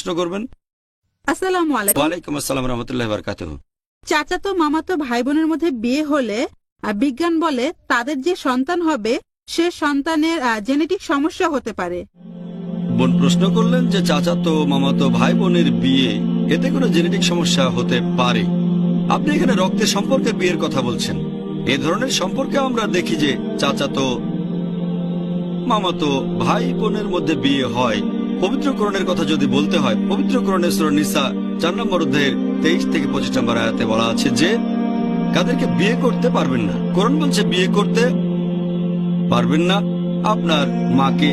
প্রশ্ন করবেন। আসসালামু আলাইকুম। ওয়ালাইকুম আসসালাম রহমতুল্লাহ বারকাতুহু। চাচাতো মামাতো ভাই বোনের মধ্যে বিয়ে হলে বিজ্ঞান বলে তাদের যে সন্তান হবে সে সন্তানের জেনেটিক সমস্যা হতে পারে। বোন প্রশ্ন করলেন যে চাচাতো মামাতো ভাই বোনের বিয়ে, এতে কোনো জেনেটিক সমস্যা হতে পারে। আপনি এখানে রক্তের সম্পর্কে বিয়ের কথা বলছেন। এ ধরনের সম্পর্কে আমরা দেখি যে চাচাতো মামাতো ভাই বোনের মধ্যে বিয়ে হয়। পবিত্র কোরআনের কথা যদি বলতে হয়, পবিত্র কোরআনের সূরা নিসা 4 নম্বর অধ্যায়ের 23 থেকে 25 নম্বর আয়াতে বলা আছে যে কাদেরকে বিয়ে করতে পারবেন না। কোরআন বলছে বিয়ে করতে পারবেন না আপনার মাকে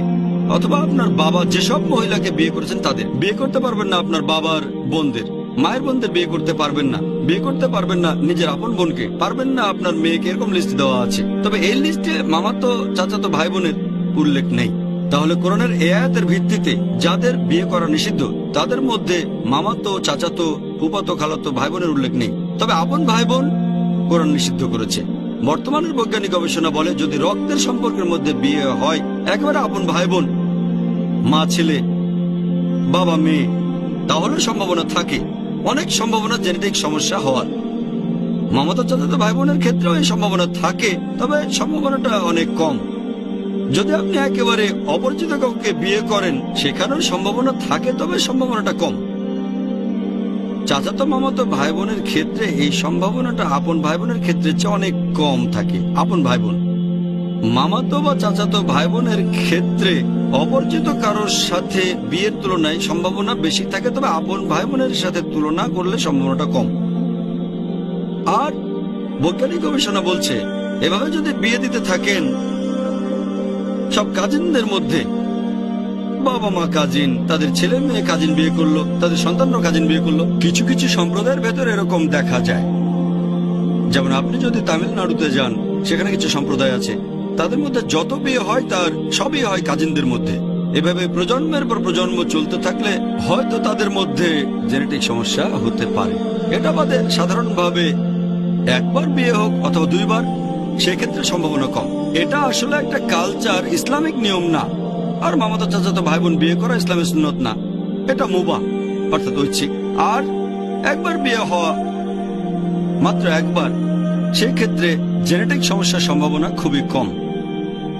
অথবা আপনার বাবা যেসব মহিলাকে বিয়ে করেছেন তাদের বিয়ে করতে পারবেন না। আপনার বাবার বোনদের, মায়ের বোনদের বিয়ে করতে পারবেন না। বিয়ে করতে পারবেন না নিজের আপন বোনকে, পারবেন না আপনার মেয়েকে। এরকম লিস্ট দেওয়া আছে। তবে এই লিস্টে মামাতো চাচাতো ভাই বোনের উল্লেখ নেই। তাহলে কোরআনের এই আয়াতের ভিত্তিতে যাদের বিয়ে করা নিষিদ্ধ তাদের মধ্যে মামাতো চাচাতো ফুফাতো খালাতো ভাই বোনের উল্লেখ নেই। তবে আপন ভাই বোন কোরআন নিষিদ্ধ করেছে। বর্তমানের বৈজ্ঞানিক গবেষণা বলে যদি রক্তের সম্পর্কের মধ্যে বিয়ে হয়, একেবারে আপন ভাই বোন, মা ছেলে, বাবা মেয়ে, তাহলে সম্ভাবনা থাকে, অনেক সম্ভাবনা জেনেটিক সমস্যা হওয়ার। মামাতো চাচাতো ভাই বোনের ক্ষেত্রেও এই সম্ভাবনা থাকে, তবে সম্ভাবনাটা অনেক কম। যদি আপনি একেবারে অপরিচিত কাউকে বিয়ে করেন সেখানেও সম্ভাবনা থাকে, তবে সম্ভাবনাটা কম। চাচাতো মামাতো ভাই বোনের ক্ষেত্রে এই সম্ভাবনাটা আপন ভাই বোনের ক্ষেত্রে চেয়ে অনেক কম থাকে। আপন ভাই বোন, মামাতো বা চাচাতো ভাই বোনের ক্ষেত্রে অপরিচিত কারোর সাথে বিয়ের তুলনায় সম্ভাবনা বেশি থাকে, তবে আপন ভাই বোনের সাথে তুলনা করলে সম্ভাবনাটা কম। আর বৈজ্ঞানিক গবেষণা বলছে এভাবে যদি বিয়ে দিতে থাকেন সব কাজিনদের মধ্যে, বাবা মা কাজিন, তাদের ছেলে মেয়ে কাজিন বিয়ে করলো, তাদের সন্তানরাও কাজিন বিয়ে করলো। কিছু কিছু সম্প্রদায়ের ভেতর এরকম দেখা যায়। যেমন আপনি যদি তামিলনাড়ুতে যান, সেখানে কিছু সম্প্রদায় আছে, তাদের মধ্যে যত বিয়ে হয় তার সবই হয় কাজিনদের মধ্যে। এভাবে প্রজন্মের পর প্রজন্ম চলতে থাকলে হয়তো তাদের মধ্যে জেনেটিক সমস্যা হতে পারে। এটা বাদে সাধারণভাবে একবার বিয়ে হোক অথবা দুইবার, সেক্ষেত্রে সম্ভাবনা কম। এটা আসলে একটা কালচার, ইসলামিক নিয়ম না। আর মামাতো চাচাতো ভাই বোন বিয়ে করা ইসলামের সুন্নত না, এটা মুবাহ অর্থাৎ ঐচ্ছিক। আর একবার বিয়ে হওয়া, মাত্র একবার, সেই ক্ষেত্রে জেনেটিক সমস্যার সম্ভাবনা খুবই কম।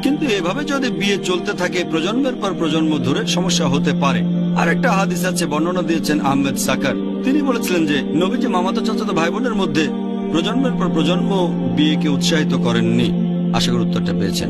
কিন্তু এভাবে যদি বিয়ে চলতে থাকে প্রজন্মের পর প্রজন্ম ধরে সমস্যা হতে পারে। আর একটা হাদিস আছে, বর্ণনা দিয়েছেন আহমেদ সাকার। তিনি বলেছিলেন যে নবীজি মামাতো চাচাতো ভাই বোনের মধ্যে প্রজন্মের পর প্রজন্ম বিয়েকে উৎসাহিত করেননি। আশা করি উত্তরটা পেয়েছেন।